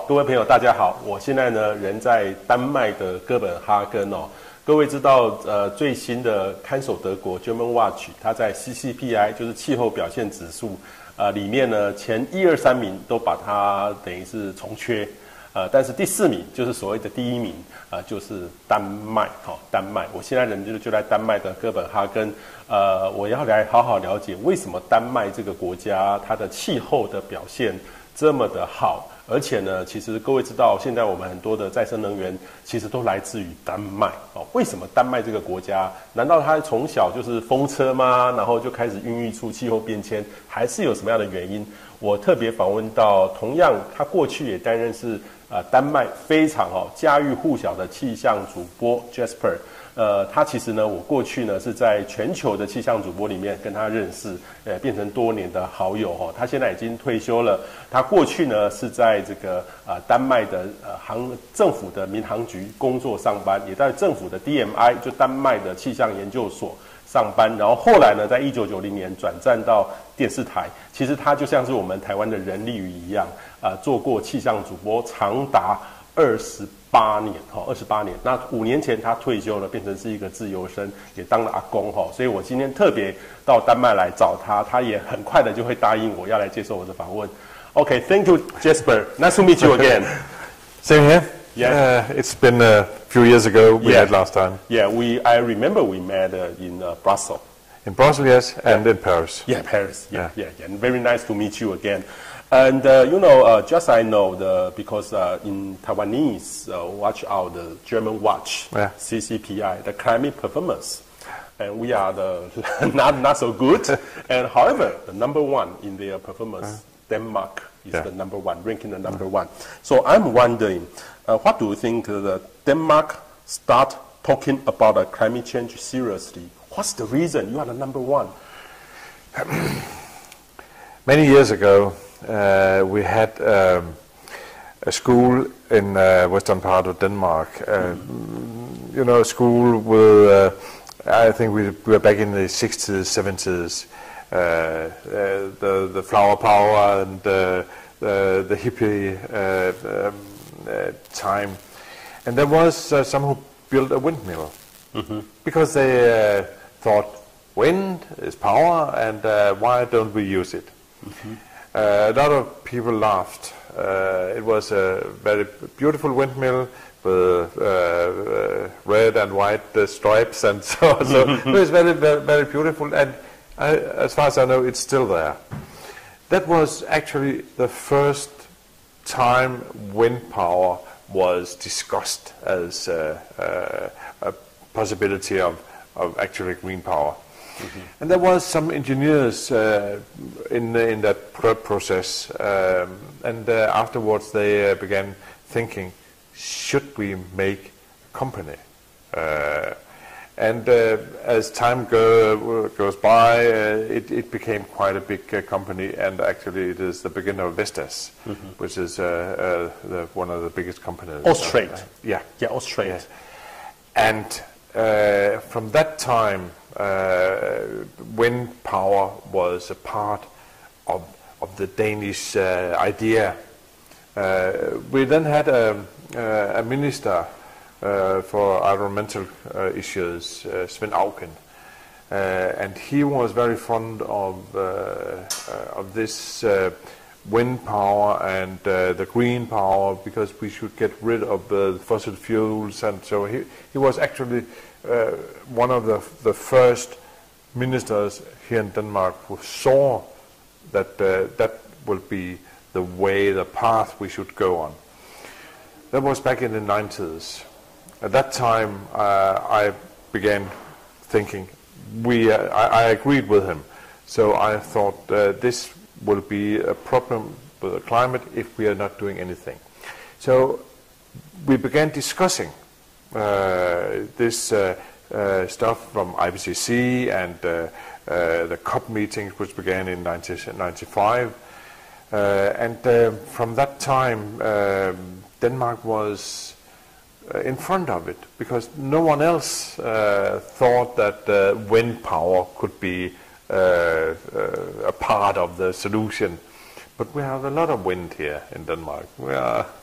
各位朋友，大家好。我现在呢人在丹麦的哥本哈根哦。各位知道，最新的看守德国 Germanwatch， 它在 CCPI 就是气候表现指数里面呢，前1、2、3名都把它等于是从缺。但是第4名就是所谓的第1名就是丹麦，丹麦。我现在人就在丹麦的哥本哈根，我要来好好了解为什么丹麦这个国家它的气候的表现这么的好，而且呢，其实各位知道，现在我们很多的再生能源其实都来自于丹麦哦。为什么丹麦这个国家？难道它从小就是风车吗？然后就开始孕育出气候变迁，还是有什么样的原因？我特别访问到，同样他过去也担任是丹麦非常家喻户晓的气象主播 Jesper。他其实呢，我过去呢是在全球的气象主播里面跟他认识，变成多年的好友他现在已经退休了。他过去呢是在这个丹麦的政府的民航局工作上班，也在政府的 DMI 就丹麦的气象研究所上班。然后后来呢，在1990年转战到电视台。其实他就像是我们台湾的人力鱼一样，做过气象主播长达28年，28年。那5年前他退休了，变成是一个自由身，也当了阿公所以我今天特别到丹麦来找他，他也很快的就会答应我要来接受我的访问。Okay, thank you, Jesper. Nice to meet you again. Same here. Yeah, it's been a few years ago we met last time. Yeah, I remember we met in Brussels. In Brussels, yes, and in Paris. Yeah, Paris. Yeah. And very nice to meet you again. And just I know because in Taiwanese, watch out the Germanwatch, CCPI, the climate performance, and we are the not so good. And however, the number one in their performance, Denmark is the number one, ranking the number one. So I'm wondering, what do you think that Denmark start talking about climate change seriously? What's the reason you are the number one? Many years ago, we had a school in western part of Denmark. A school with, I think we were back in the 60s, 70s. The flower power and the hippie time. And there was some who built a windmill because they thought wind is power and why don't we use it? A lot of people laughed. It was a very beautiful windmill with red and white stripes and so on. So it was very, very, very beautiful, and as far as I know, it's still there. That was actually the first time wind power was discussed as a possibility of actually green power. And there was some engineers in that process, and afterwards they began thinking, should we make a company? And as time goes by, it became quite a big company, and actually it is the beginning of Vestas, which is one of the biggest companies. Austrade. Yeah, Austrade. Yes. And from that time, wind power was a part of the Danish idea. We then had a minister for environmental issues, Svend Auken, and he was very fond of this wind power and the green power, because we should get rid of the fossil fuels, and so he was actually one of the first ministers here in Denmark who saw that that will be the way, the path we should go on. That was back in the 90s. At that time, I began thinking, I agreed with him. So I thought this will be a problem with the climate if we are not doing anything. So we began discussing this stuff from IPCC and the COP meetings, which began in 1995. And from that time, Denmark was in front of it, because no one else thought that wind power could be a part of the solution. but we have a lot of wind here in Denmark.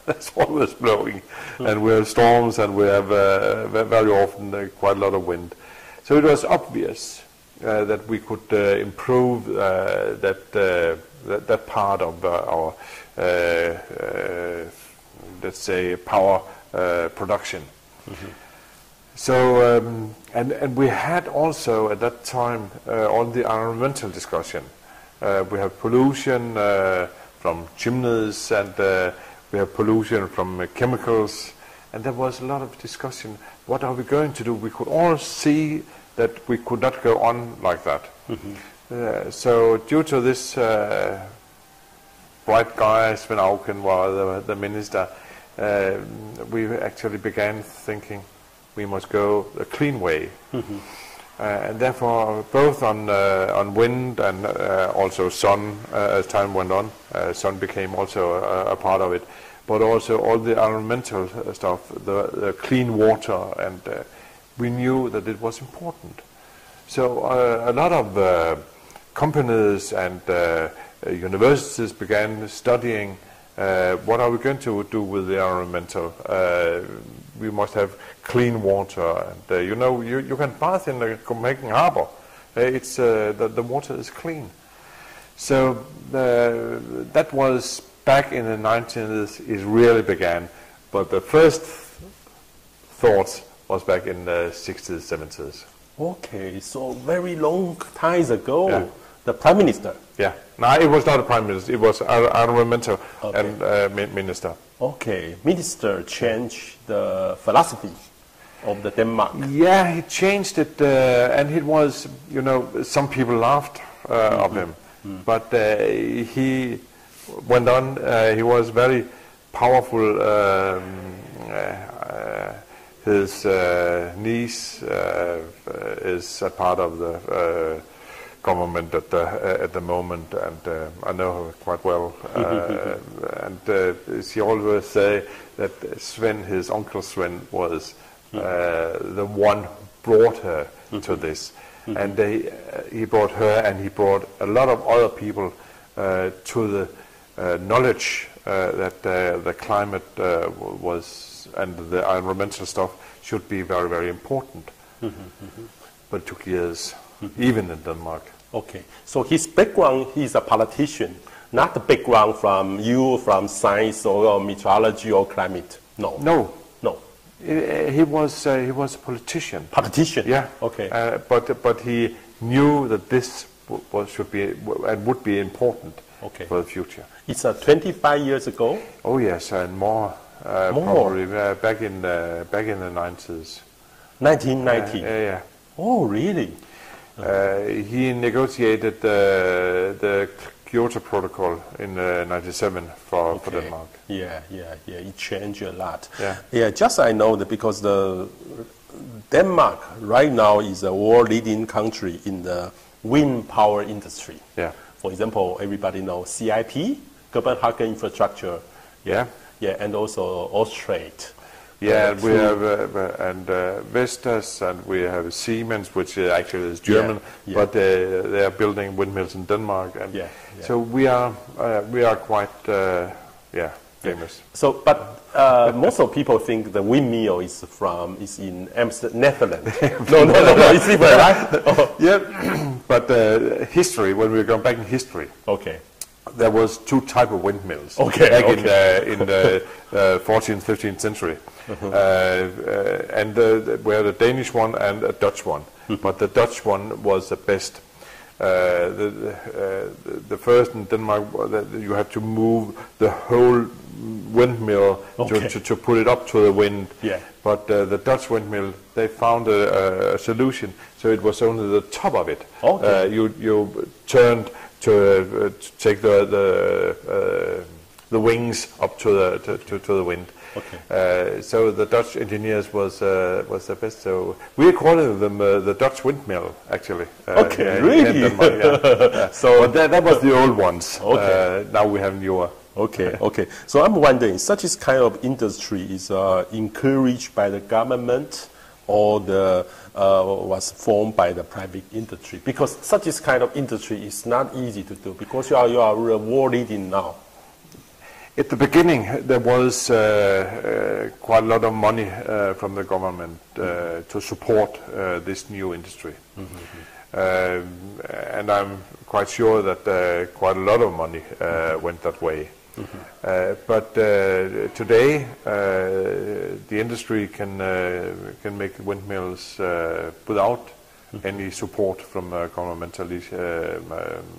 That's always blowing, and we have storms, and we have very often quite a lot of wind. So it was obvious that we could improve that part of our, let's say, power production. Mm-hmm. So, and we had also at that time all the environmental discussion. We have pollution from chimneys, and we have pollution from chemicals, and there was a lot of discussion. What are we going to do? We could all see that we could not go on like that. Mm-hmm. So due to this bright guy, Svend Auken, was the minister, we actually began thinking we must go a clean way. Mm-hmm. And therefore, both on wind and also sun, as time went on, sun became also a part of it, but also all the environmental stuff, the clean water, and we knew that it was important. So a lot of companies and universities began studying what are we going to do with the environmental. We must have clean water, and you can bath in the Copenhagen harbor. It's the water is clean. So that was back in the 1990s. It really began, but the first thoughts was back in the 60s, 70s. Okay, so very long times ago, yeah. The Prime Minister. Yeah, no, it was not a Prime Minister. It was environmental and minister. Okay, minister changed the philosophy of the Denmark. Yeah, he changed it, and it was, some people laughed of him, but he went on. He was very powerful. His niece is a part of the government at the moment, and I know her quite well. And she always say that Sven, his uncle Sven, was the one who brought her to this, and he brought her, and he brought a lot of other people to the knowledge that the climate was and the environmental stuff should be very, very important. But it took years, even in Denmark. Okay, so his background, he's a politician, not the background from science or meteorology or climate. No. He was a politician. Politician. Yeah. Okay. But he knew that this should be and would be important for the future. It's 25 years ago. Oh yes, and more. Probably back in the 90s. 1990. Yeah. Oh, really? He negotiated the Kyoto Protocol in 97 for Denmark. Yeah. It changed a lot. Yeah. Just I know that because the Denmark right now is a world leading country in the wind power industry. Yeah. For example, everybody knows CIP, Copenhagen Infrastructure. Yeah. Yeah, and also Austrade. Yeah, we have Vestas, and we have Siemens, which actually is German, but they are building windmills in Denmark, and so we are quite famous. So, but most of people think the windmill is in Netherlands. No, it's different, right? Yeah, but history. When we go back in history, there was two type of windmills back in the 14th, 15th century. And we had a Danish one and a Dutch one, but the Dutch one was the best. The first in Denmark, you had to move the whole windmill to put it up to the wind. Yeah. But the Dutch windmill, they found a solution, so it was only the top of it. You turned to take the wings up to the wind. So the Dutch engineers was the best. So we calling them the Dutch windmill, actually. Really? In Denmark, So but that was the old ones. Now we have newer. Okay. So I'm wondering, such kind of industry is encouraged by the government, all the was formed by the private industry? Because such this kind of industry is not easy to do because you are world leading now. At the beginning, there was quite a lot of money from the government to support this new industry. And I'm quite sure that quite a lot of money went that way. But today, the industry can make windmills without any support from governmental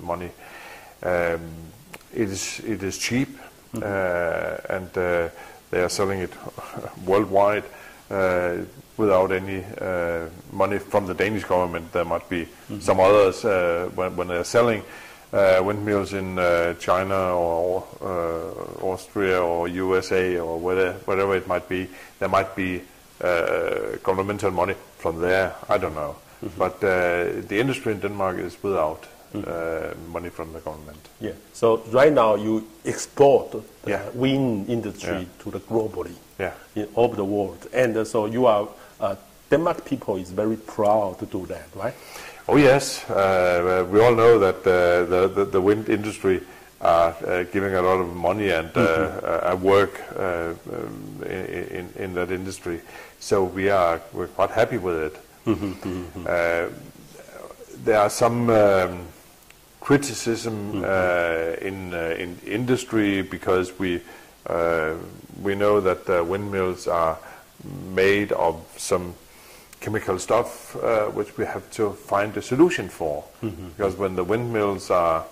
money. It is cheap, and they are selling it worldwide without any money from the Danish government. There might be some others when they're selling windmills in China or Austria or USA or whatever it might be. There might be governmental money from there. I don't know. But the industry in Denmark is without money from the government. Yeah. So right now you export the wind industry to the globally, in all over the world, and so you are Denmark people is very proud to do that, right? Oh yes, we all know that the wind industry are giving a lot of money and work in that industry. So we're quite happy with it. There are some criticism in industry because we know that windmills are made of some chemical stuff which we have to find a solution for. Because when the windmills are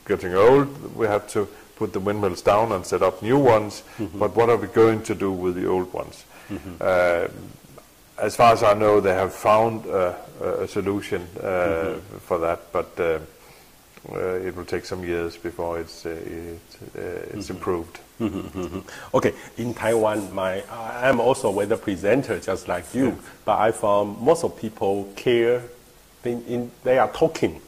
getting old, we have to put the windmills down and set up new ones. But what are we going to do with the old ones? As far as I know, they have found a solution for that, but it will take some years before it's improved. Okay, in Taiwan, I'm also a weather presenter just like you, but I found most of people care, they are talking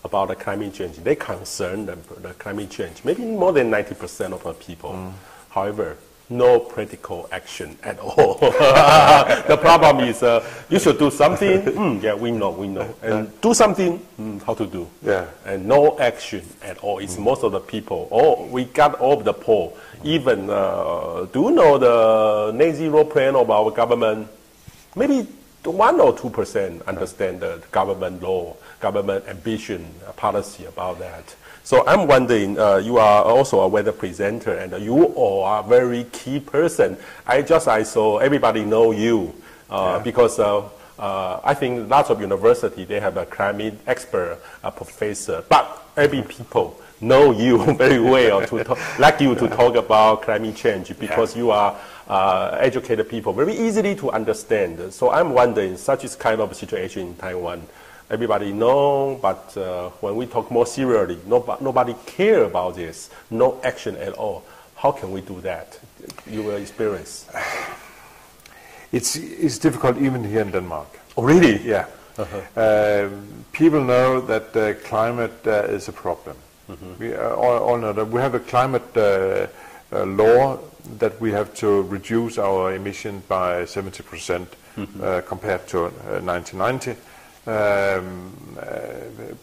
about the climate change. They concerned the climate change, maybe more than 90% of the people. However, no practical action at all. The problem is you should do something, yeah, we know, and do something, how to do, and no action at all. It's most of the people. Oh, we got off the poll. Even do you know the net zero plan of our government? Maybe 1 or 2% understand the government law, government ambition, policy about that. So I'm wondering, you are also a weather presenter, and you all are a very key person. I saw everybody know you because I think lots of university they have a climate expert, a professor, but every people know you very well to like you to talk about climate change because you are educated people, very easily to understand. So I'm wondering, such is kind of situation in Taiwan. Everybody know, but when we talk more seriously, nobody care about this. No action at all. How can we do that? Your experience. It's difficult even here in Denmark. Oh, really? Yeah. People know that climate is a problem. We all know that we have a climate law that we have to reduce our emission by 70% compared to 1990.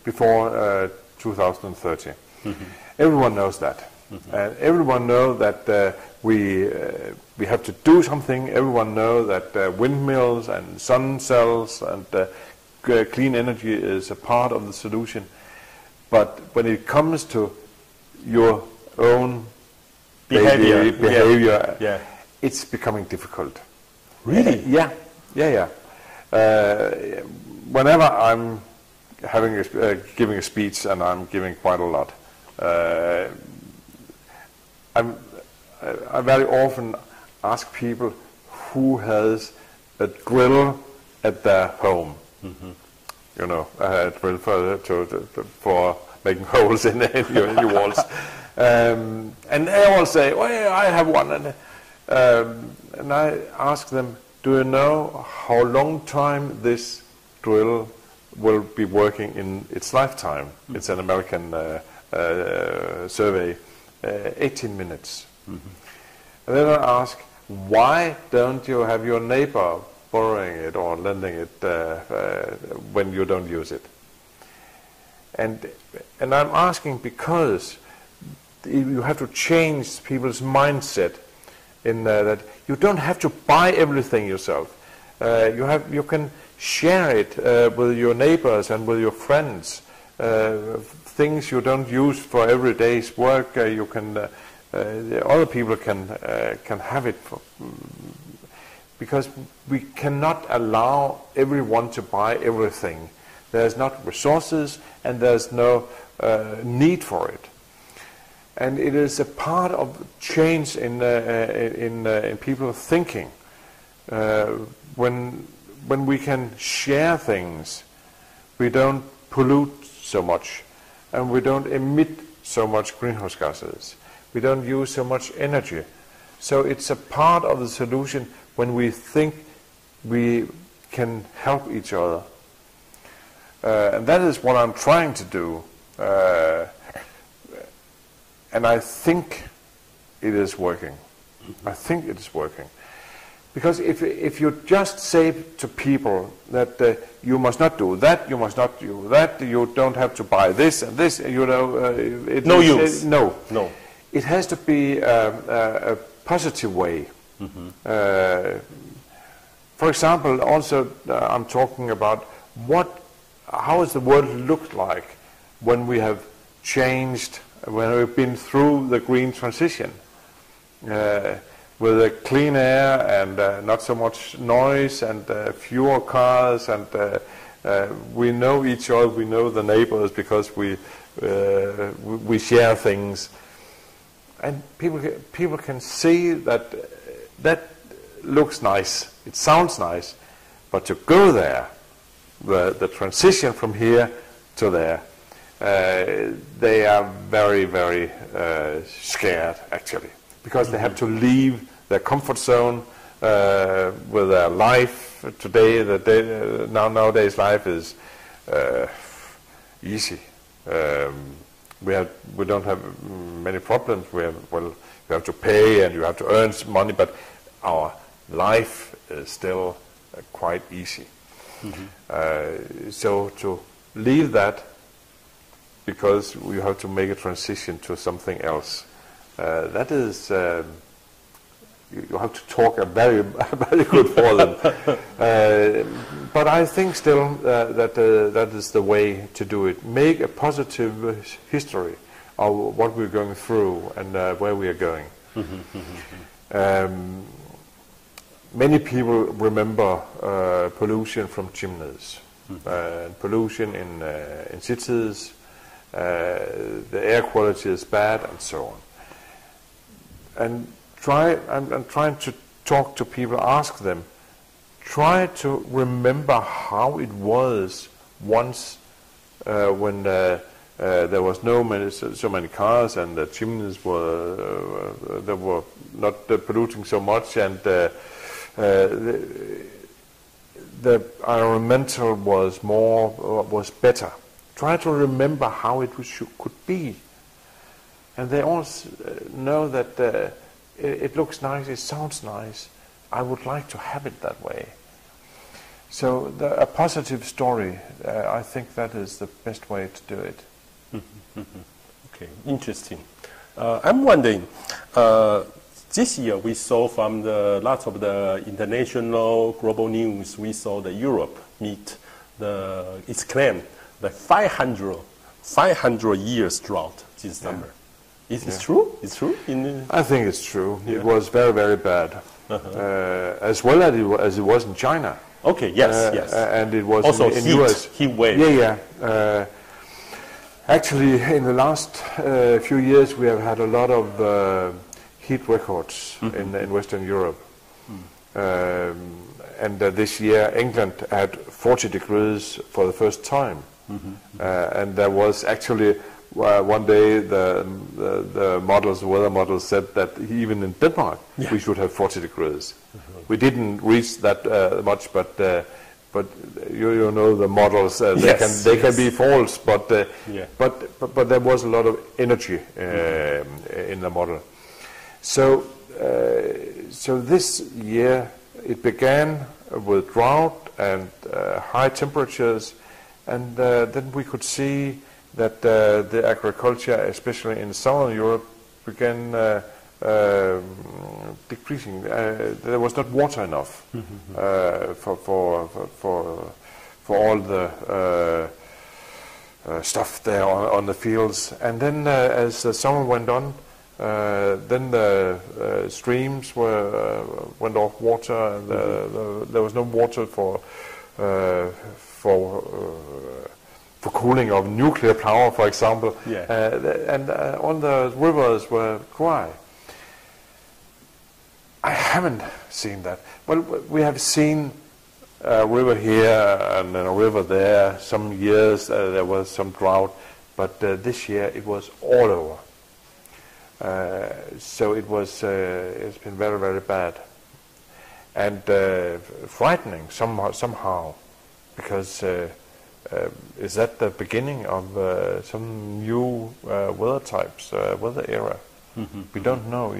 Before 2030. Everyone knows that. And everyone knows that we have to do something. Everyone knows that windmills and sun cells and clean energy is a part of the solution. But when it comes to your own behavior, it's becoming difficult. Really? Yeah. Whenever I'm giving a speech, and I'm giving quite a lot, I very often ask people who has a drill at their home. You know, a drill for making holes in your walls. And they all say, "Oh, yeah, I have one." And I ask them, "Do you know how long time this drill will be working in its lifetime?" It's an American survey, 18 minutes. And then I ask, why don't you have your neighbor borrowing it or lending it when you don't use it. And I'm asking because you have to change people's mindset in that you don't have to buy everything yourself. You can share it with your neighbors and with your friends. Things you don't use for everyday's work, you can other people can have it because we cannot allow everyone to buy everything. There's not resources and there's no need for it. And it is a part of change in people's thinking. When we can share things, we don't pollute so much, and we don't emit so much greenhouse gases. We don't use so much energy. So it's a part of the solution when we think we can help each other. And that is what I'm trying to do. And I think it is working. I think it is working. Because if you just say to people that you must not do that, you must not do that, you don't have to buy this and this, you know, no use. No. It has to be a positive way. For example, also I'm talking about how does the world look like when we have changed, when we've been through the green transition, with clean air and not so much noise and fewer cars, and we know each other, we know the neighbors because we share things, and people can see that looks nice, it sounds nice, but to go there, the transition from here to there, they are very, very scared actually, because they have to leave their comfort zone with their life today. Nowadays life is easy. We don't have many problems. You have to pay and you have to earn some money, but our life is still quite easy. So to leave that, because we have to make a transition to something else, that is, you have to talk very good for them. But I think still that is the way to do it. Make a positive history of what we're going through and where we are going. Many people remember pollution from chimneys, pollution in cities, the air quality is bad, and so on. And I'm trying to talk to people, ask them, try to remember how it was once when there was so many cars and the chimneys were not polluting so much, and the environmental was better. Try to remember how it could be, and they all know that it looks nice, it sounds nice. I would like to have it that way. So a positive story, I think that is the best way to do it. Okay, interesting. I'm wondering, this year we saw from lots of the international global news, we saw that Europe meet its claim, the 500 years drought this summer. Is it true? It's true? I think it's true. It was very, very bad. As well as it was in China. Okay, yes. And it was also in US. Heat wave. Yeah. Actually, in the last few years, we have had a lot of heat records in Western Europe. And this year, England had 40 degrees for the first time. And there was actually one day the weather models said that even in Denmark we should have 40 degrees. We didn't reach that much, but you know the models they can be false, but there was a lot of energy in the model. So this year it began with drought and high temperatures, and then we could see that the agriculture, especially in southern Europe, began decreasing. There was not water enough for all the stuff there on the fields. And then as the summer went on, then the streams went off water, and there was no water for cooling of nuclear power, for example. And all the rivers were dry. I haven't seen that. Well, we have seen a river here and a river there. Some years there was some drought, but this year it was all over. So it was. It's been very, very bad, and frightening somehow, because is that the beginning of some new weather types, weather era? We don't know.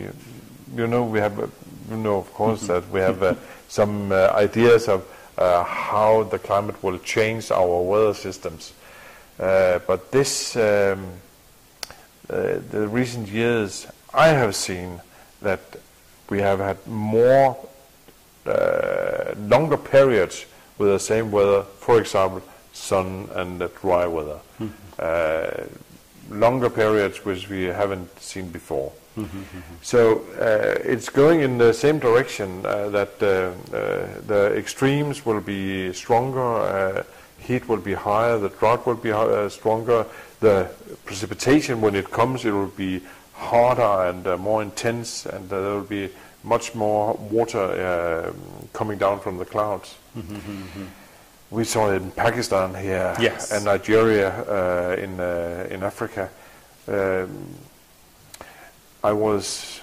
You know, we have. You know, of course, that we have some ideas of how the climate will change our weather systems. But this, the recent years, I have seen that we have had more longer periods with the same weather. For example, sun and dry weather. Longer periods which we haven't seen before. So it's going in the same direction, that the extremes will be stronger, heat will be higher, the drought will be stronger, the precipitation, when it comes, it will be harder and more intense, and there will be much more water coming down from the clouds. We saw it in Pakistan here, and Nigeria in Africa. I was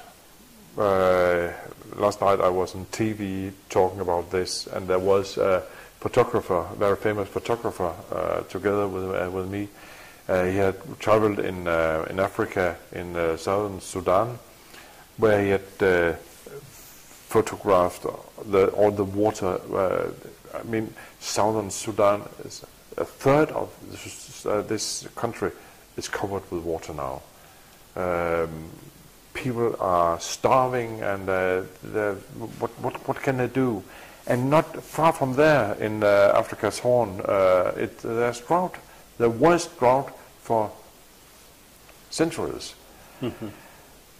last night. I was on TV talking about this, and there was a photographer, very famous photographer, together with me. He had traveled in Africa, in southern Sudan, where he had photographed all the water. I mean, southern Sudan is a third of this country is covered with water now. People are starving, and what can they do? And not far from there, in Africa's Horn, there's drought, the worst drought for centuries.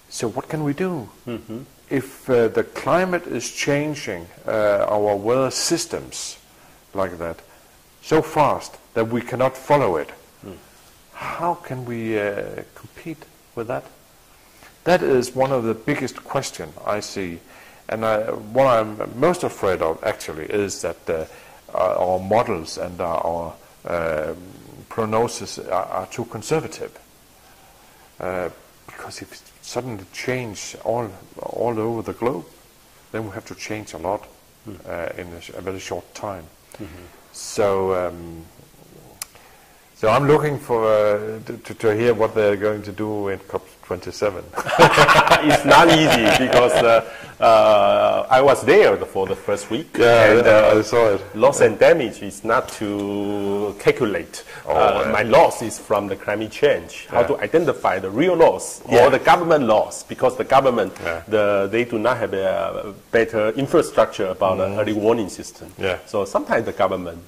So what can we do? If the climate is changing our weather systems like that so fast that we cannot follow it, how can we compete with that? That is one of the biggest questions I see, and what I'm most afraid of actually is that our models and our prognosis are too conservative. Because if it suddenly change all over the globe, then we have to change a lot in a very short time. So I'm looking for to hear what they're going to do in COP27. It's not easy because I was there for the first week. And I saw it. Loss and damage is not to calculate. My loss is from the climate change. How to identify the real loss or the government loss, because the government they do not have a better infrastructure about an early warning system. So sometimes the government,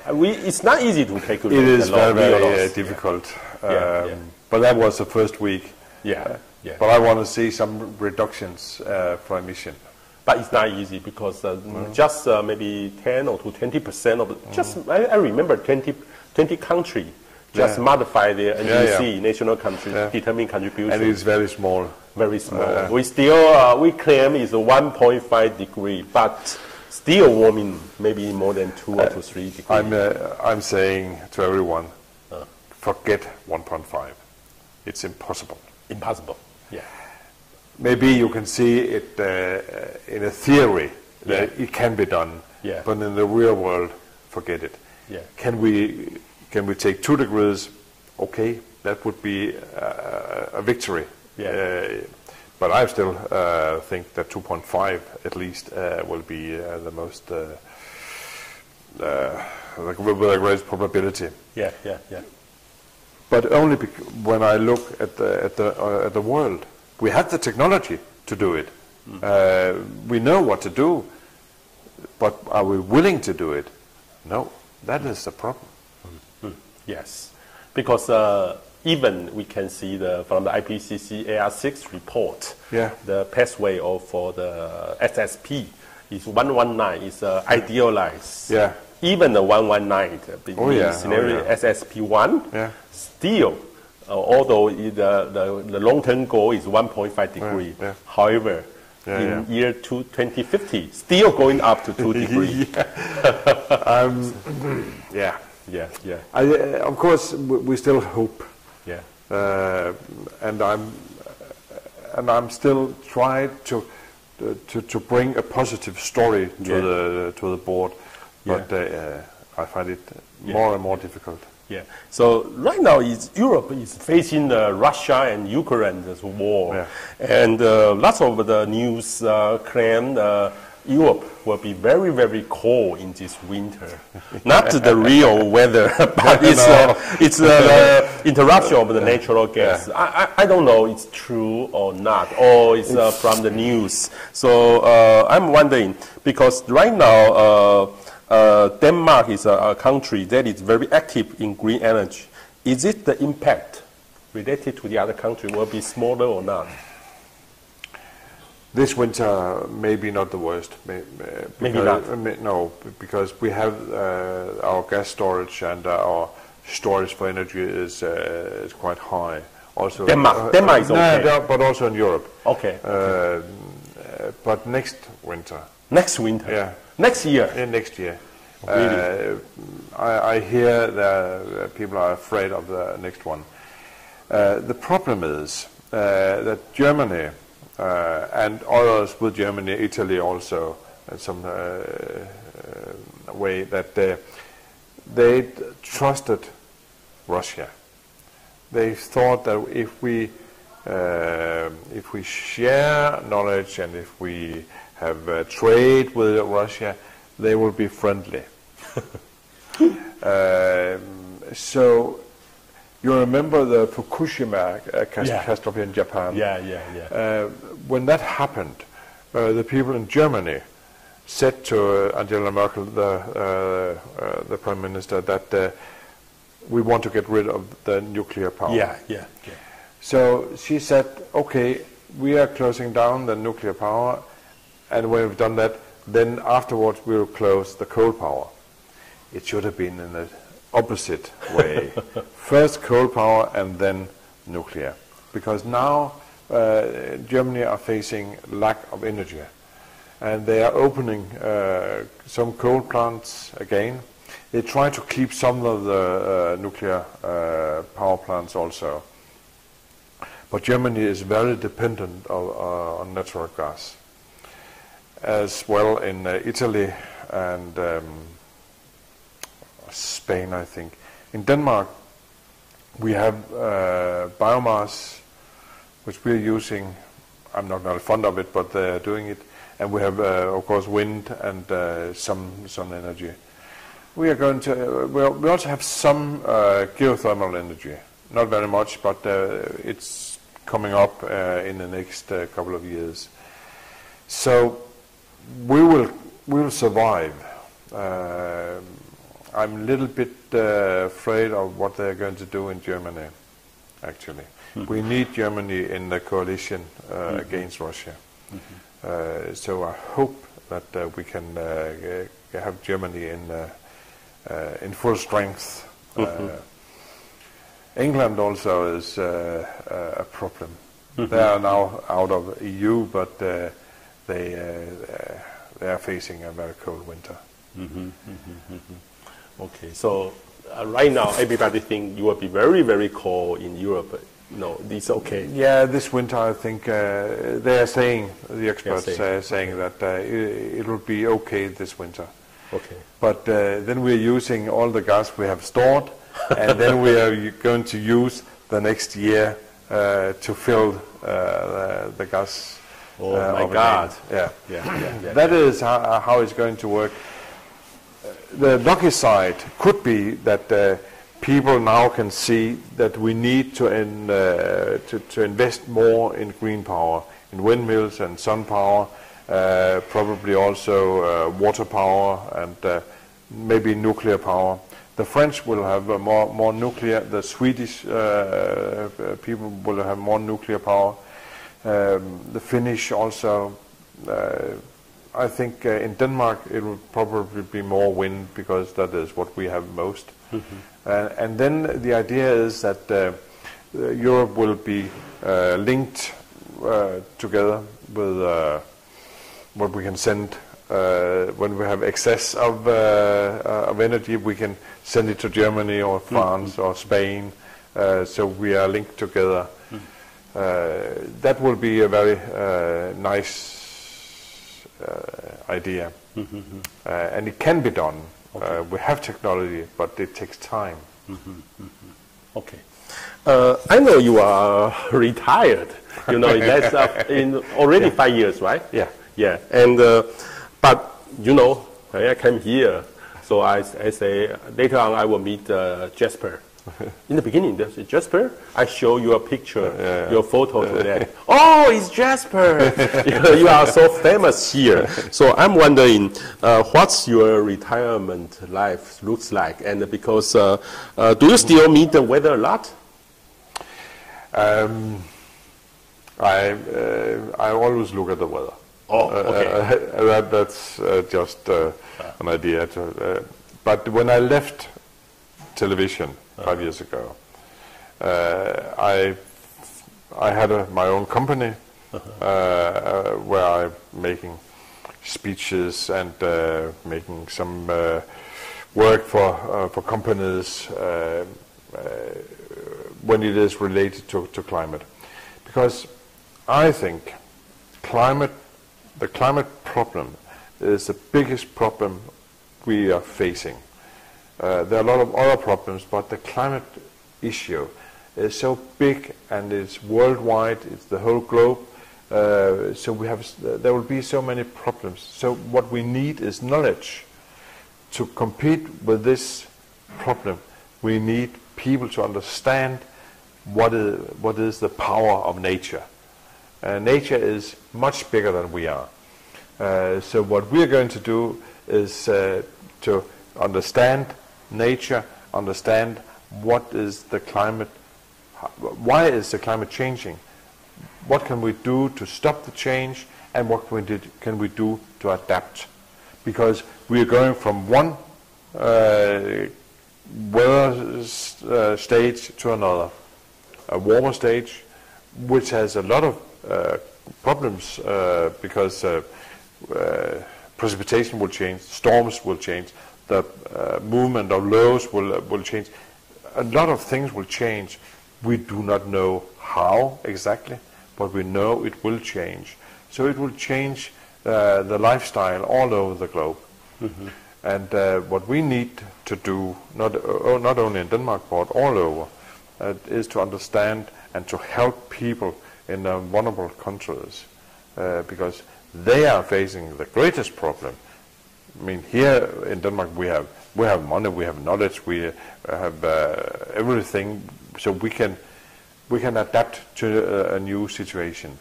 it's not easy to calculate. It is the very difficult. But that was the first week. But I want to see some reductions for emission. But it's not easy because just maybe 10 or to 20% of I remember 20 countries just modify their NDC, national country determined contribution. And it's very small. Very small. We still we claim is 1.5 degree, but still warming maybe more than 2 or 3 degrees. I'm saying to everyone, forget 1.5. It's impossible. Impossible. Maybe you can see it in a theory that it can be done, but in the real world, forget it. Can we take 2 degrees? Okay, that would be a victory. But I still think that 2.5 at least will be the most with a great probability. Yeah. But only when I look at the world, we have the technology to do it. We know what to do, but are we willing to do it? No, that is the problem. Yes, because even we can see from the IPCC AR6 report, the pathway for the SSP is 119 is idealized. Yeah. Even the 119 scenario SSP1 still, although the long-term goal is 1.5 degree. However, in year 2050, still going up to 2 degrees. Of course, we still hope. Yeah. And I'm still trying to bring a positive story to the board, but I find it more and more difficult. Yeah. So right now, Europe is facing Russia and Ukraine's war, and lots of the news claim Europe will be very, very cold in this winter. Not the real weather, but it's the interruption of the natural gas. I don't know it's true or not, or it's from the news. So I'm wondering, because right now Denmark is a country that is very active in green energy. Is it the impact related to the other country will be smaller or not? This winter, maybe not the worst. Maybe not. No, because we have our gas storage and our storage for energy is quite high. Also, Denmark is okay. No, but also in Europe. Okay. But next winter. Next winter. Yeah. Next year. Yeah, next year. Really? I hear that people are afraid of the next one. The problem is that Germany. And others with Germany, Italy also, in some way, that they trusted Russia. They thought that if we share knowledge and if we have trade with Russia, they will be friendly. So. You remember the Fukushima catastrophe in Japan? When that happened, the people in Germany said to Angela Merkel, the Prime Minister, that we want to get rid of the nuclear power. So she said, okay, we are closing down the nuclear power, and when we've done that, then afterwards we will close the coal power. It should have been in the opposite way. First coal power and then nuclear. Because now Germany are facing lack of energy. And they are opening some coal plants again. They try to keep some of the nuclear power plants also. But Germany is very dependent on natural gas. As well in Italy and Spain, I think. In Denmark, we have biomass, which we're using. I'm not very fond of it, but they're doing it. And we have, of course, wind and some sun energy. We are going to. We also have some geothermal energy. Not very much, but it's coming up in the next couple of years. So we will survive. I'm a little bit afraid of what they're going to do in Germany, actually. We need Germany in the coalition against Russia. So I hope that we can have Germany in full strength. England also is a problem. They are now out of EU, but they are facing a very cold winter. Okay, so right now everybody thinks you will be very, very cold in Europe. No, it's okay. Yeah, this winter I think they are saying, the experts are saying that it will be okay this winter. Okay. But then we're using all the gas we have stored, and then we are going to use the next year to fill the gas. Oh my God! Yeah. That is how it's going to work. the lucky side could be that people now can see that we need to invest more in green power, in windmills and sun power, probably also water power and maybe nuclear power. The French will have more nuclear. The Swedish people will have more nuclear power. The Finnish also. I think in Denmark it will probably be more wind because that is what we have most. And then the idea is that Europe will be linked together with what we can send. When we have excess of energy, we can send it to Germany or France or Spain. So we are linked together. That will be a very nice idea. And it can be done. Okay. We have technology, but it takes time. Okay. I know you are retired. You know, that's in already 5 years, right? Yeah. Yeah. And but you know, when I came here, so I say later on I will meet Jesper. In the beginning, they say, Jesper, I show you a picture, your photo to that. Oh, it's Jesper! You are so famous here. So I'm wondering, what's your retirement life looks like? And because, do you still meet the weather a lot? I always look at the weather. Oh, okay. That's just an idea. But when I left television 5 years ago, I had my own company where I'm making speeches and making some work for companies when it is related to climate. Because I think the climate problem is the biggest problem we are facing. There are a lot of other problems, but the climate issue is so big and it's worldwide, it's the whole globe. So there will be so many problems. So what we need is knowledge. To compete with this problem, we need people to understand what is the power of nature. Nature is much bigger than we are. So what we're going to do is to understand nature, understand what is the climate, why is the climate changing, what can we do to stop the change, and what can we do to adapt. Because we are going from one weather stage to another, a warmer stage, which has a lot of problems because precipitation will change, storms will change, the movement of lows will change. A lot of things will change. We do not know how exactly, but we know it will change. So it will change the lifestyle all over the globe. And what we need to do, not only in Denmark but all over, is to understand and to help people in vulnerable countries, because they are facing the greatest problem. I mean, here in Denmark we have money, we have knowledge, we have everything, so we can adapt to a new situation.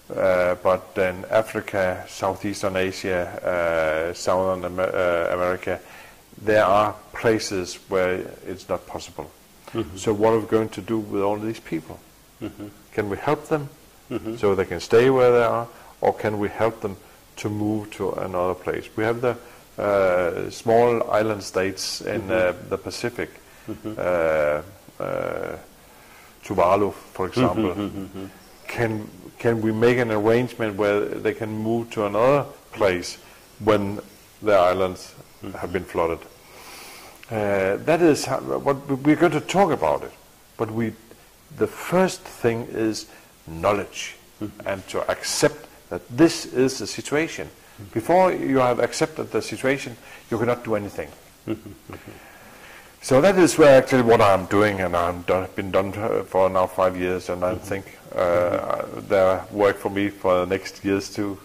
But in Africa, Southeastern Asia, Southern America, there are places where it's not possible. So what are we going to do with all these people? Can we help them so they can stay where they are, or can we help them to move to another place? We have the small island states in the Pacific, Tuvalu, for example. Can we make an arrangement where they can move to another place when the islands have been flooded? That is what we're going to talk about it. But the first thing is knowledge and to accept that this is the situation. Before you have accepted the situation, you cannot do anything. So that is where actually what I'm doing, and I've been done for now 5 years, and I think there work for me for the next years too.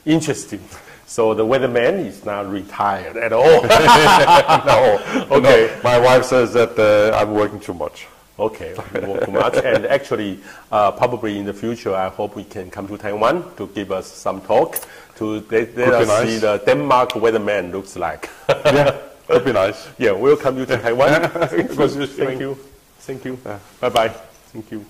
Interesting. So the weatherman is not retired at all. No. Okay. No. My wife says that I'm working too much. Okay, you work too much. And actually, probably in the future, I hope we can come to Taiwan to give us some talk to let us see the Denmark weatherman looks like. Yeah, could be nice. Yeah, welcome you to Taiwan. Thank you. Bye-bye. Thank you.